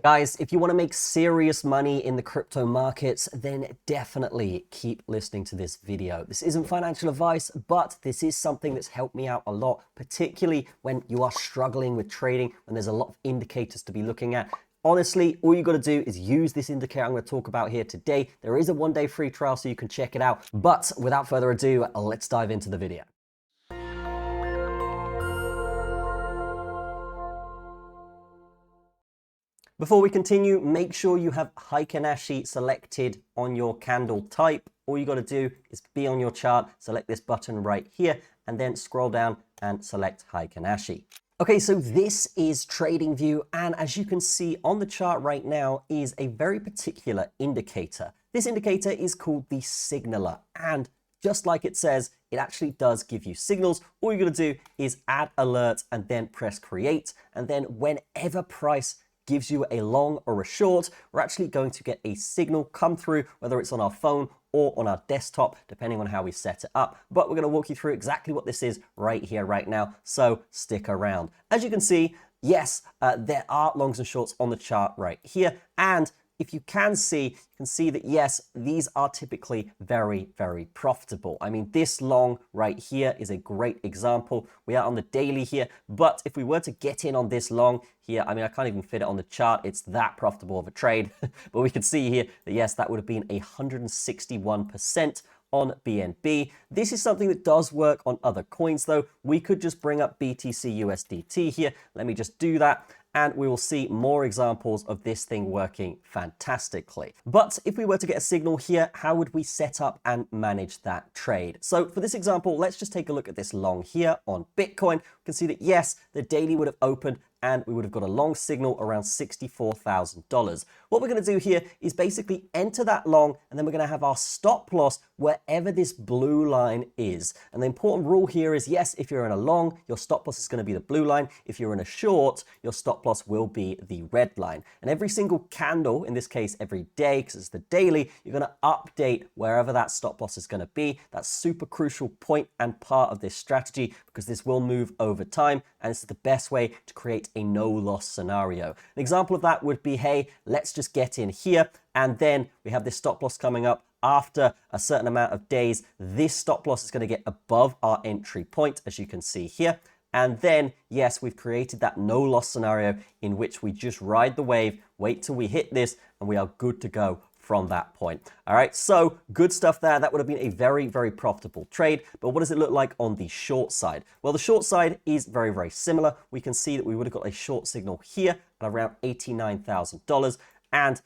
Guys, if you want to make serious money in the crypto markets, then definitely keep listening to this video. This isn't financial advice, but this is something that's helped me out a lot, particularly when you are struggling with trading, when there's a lot of indicators to be looking at. Honestly, all you got to do is use this indicator I'm going to talk about here today. There is a one-day free trial, so you can check it out. But without further ado, let's dive into the video. Before we continue, make sure you have Heikin-Ashi selected on your candle type. All you got to do is be on your chart, select this button right here, and then scroll down and select Heikin-Ashi. Okay, so this is TradingView, and as you can see on the chart right now is a very particular indicator. This indicator is called the signaler, and just like it says, it actually does give you signals. All you got to do is add alert and then press create, and then whenever price gives you a long or a short, we're actually going to get a signal come through, whether it's on our phone or on our desktop, depending on how we set it up. But we're going to walk you through exactly what this is right here, right now. So stick around. As you can see, yes, there are longs and shorts on the chart right here. And if you can see that, yes, these are typically very, very profitable. I mean, this long right here is a great example. We are on the daily here, but if we were to get in on this long here, I mean, I can't even fit it on the chart. It's that profitable of a trade, but we can see here that, yes, that would have been 161% on BNB. This is something that does work on other coins, though. We could just bring up BTC USDT here. Let me just do that, and we will see more examples of this thing working fantastically. But if we were to get a signal here, how would we set up and manage that trade? So for this example, let's just take a look at this long here on Bitcoin. We can see that, yes, the daily would have opened and we would have got a long signal around $64,000. What we're going to do here is basically enter that long, and then we're going to have our stop loss wherever this blue line is. And the important rule here is, yes, if you're in a long, your stop loss is going to be the blue line. If you're in a short, your stop loss will be the red line. And every single candle, in this case every day, because it's the daily, you're going to update wherever that stop loss is going to be. That's super crucial point and part of this strategy, because this will move over time, and this is the best way to create a no loss scenario. An example of that would be, hey, let's just get in here, and then we have this stop loss coming up. After a certain amount of days, this stop loss is going to get above our entry point, as you can see here. And then, yes, we've created that no loss scenario in which we just ride the wave, wait till we hit this, and we are good to go from that point. All right, so good stuff there. That would have been a very, very profitable trade. But what does it look like on the short side? Well, the short side is very, very similar. We can see that we would have got a short signal here at around $89,000. And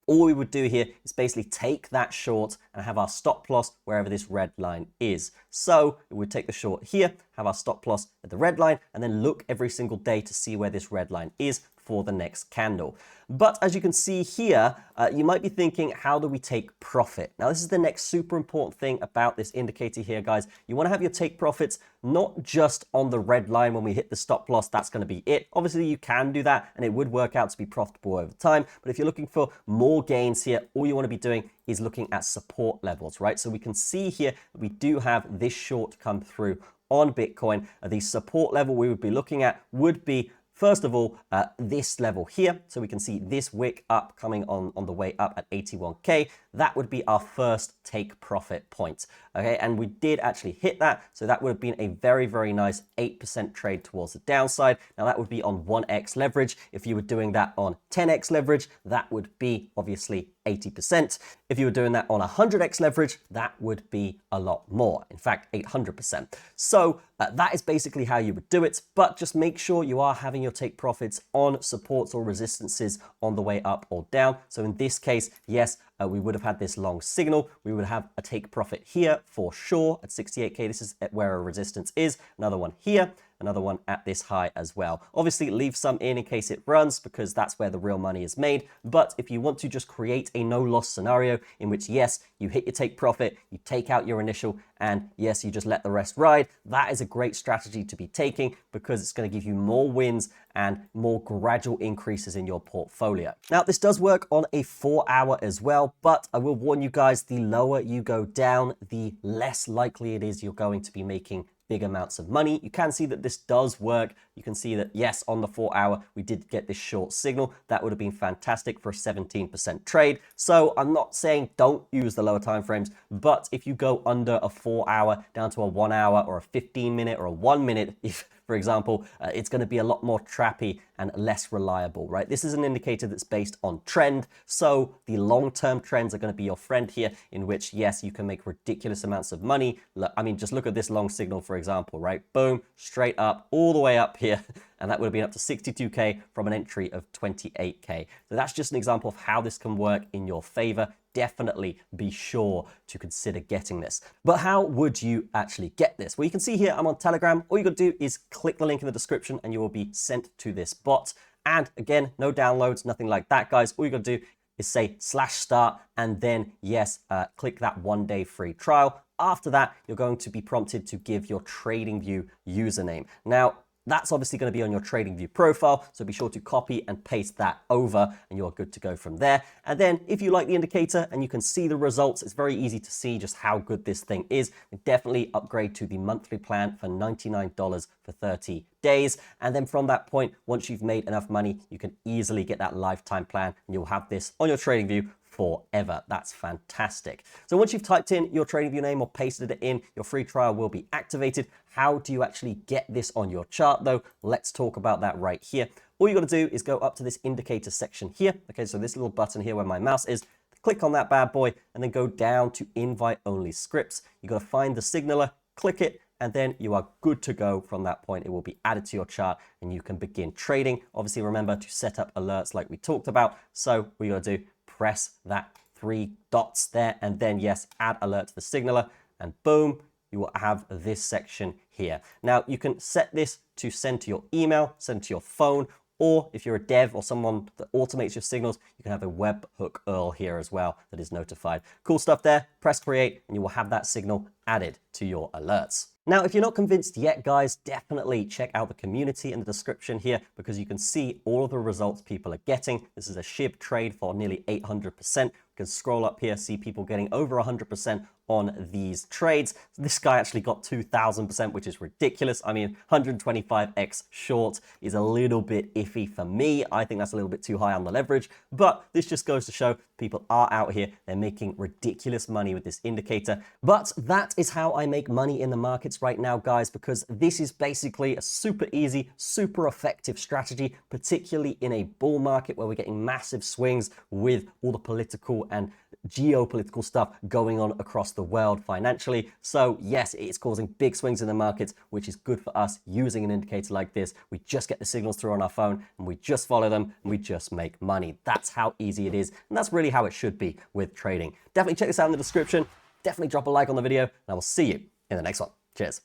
all we would do here is basically take that short and have our stop loss wherever this red line is. So we would take the short here, have our stop loss at the red line, and then look every single day to see where this red line is for the next candle. But as you can see here, you might be thinking, how do we take profit? Now, this is the next super important thing about this indicator here, guys. You want to have your take profits not just on the red line when we hit the stop loss. That's going to be it. Obviously, you can do that, and it would work out to be profitable over time. But if you're looking for more gains here, all you want to be doing is looking at support levels, right? So we can see here that we do have this short come through on Bitcoin. The support level we would be looking at would be, first of all, this level here. So we can see this wick up coming on the way up at 81K. That would be our first take profit point. Okay, and we did actually hit that. So that would have been a very, very nice 8% trade towards the downside. Now that would be on 1x leverage. If you were doing that on 10x leverage, that would be obviously 80%. If you were doing that on 100x leverage, that would be a lot more. In fact, 800%. So that is basically how you would do it. But just make sure you are having your take profits on supports or resistances on the way up or down. So in this case, yes, we would have had this long signal. We would have a take profit here for sure at 68K. This is where our resistance is. Another one here, another one at this high as well. Obviously, leave some in case it runs, because that's where the real money is made. But if you want to just create a no loss scenario in which, yes, you hit your take profit, you take out your initial, and yes, you just let the rest ride, that is a great strategy to be taking, because it's going to give you more wins and more gradual increases in your portfolio. Now, this does work on a 4-hour as well, but I will warn you guys, the lower you go down, the less likely it is you're going to be making big amounts of money. You can see that this does work you can see that, yes, on the 4 hour, we did get this short signal. That would have been fantastic for a 17% trade. So I'm not saying don't use the lower time frames, but if you go under a 4 hour down to a 1 hour or a 15 minute or a 1 minute, if for example, it's going to be a lot more trappy and less reliable, right? This is an indicator that's based on trend. So the long-term trends are going to be your friend here, in which, yes, you can make ridiculous amounts of money. I mean, just look at this long signal, for example, right? Boom, straight up, all the way up here. And that would have been up to 62K from an entry of 28K. So that's just an example of how this can work in your favor. Definitely be sure to consider getting this. But how would you actually get this? Well, you can see here I'm on Telegram. All you got to do is click the link in the description and you will be sent to this bot. And again, no downloads, nothing like that, guys. All you got to do is say /start and then, yes, click that 1 day free trial. After that, you're going to be prompted to give your TradingView username. Now, that's obviously going to be on your TradingView profile, so be sure to copy and paste that over and you're good to go from there. And then if you like the indicator and you can see the results, it's very easy to see just how good this thing is. Definitely upgrade to the monthly plan for $99 for 30 days. And then from that point, once you've made enough money, you can easily get that lifetime plan and you'll have this on your TradingView forever. That's fantastic. So once you've typed in your TradingView name or pasted it in, your free trial will be activated. How do you actually get this on your chart though? Let's talk about that right here. All you got to do is go up to this indicator section here. Okay, so this little button here where my mouse is, click on that bad boy and then go down to invite only scripts. You got to find the signaler, click it, and then you are good to go. From that point, it will be added to your chart and you can begin trading. Obviously, remember to set up alerts like we talked about. So what you got to do, press that 3 dots there, and then yes, add alert to the signaler, and boom, you will have this section here. Now you can set this to send to your email, send to your phone, or if you're a dev or someone that automates your signals, you can have a webhook URL here as well that is notified. Cool stuff there. Press create and you will have that signal added to your alerts. Now, if you're not convinced yet, guys, definitely check out the community in the description here because you can see all of the results people are getting. This is a SHIB trade for nearly 800%. You can scroll up here, see people getting over 100% on these trades. This guy actually got 2,000%, which is ridiculous. I mean, 125x short is a little bit iffy for me. I think that's a little bit too high on the leverage, but this just goes to show people are out here. They're making ridiculous money with this indicator. But that is how I make money in the markets right now, guys, because this is basically a super easy, super effective strategy, particularly in a bull market where we're getting massive swings with all the political and geopolitical stuff going on across the world financially. So yes, it's causing big swings in the markets, which is good for us using an indicator like this. We just get the signals through on our phone and we just follow them and we just make money. That's how easy it is. And that's really how it should be with trading. Definitely check this out in the description. Definitely drop a like on the video and I will see you in the next one. Cheers.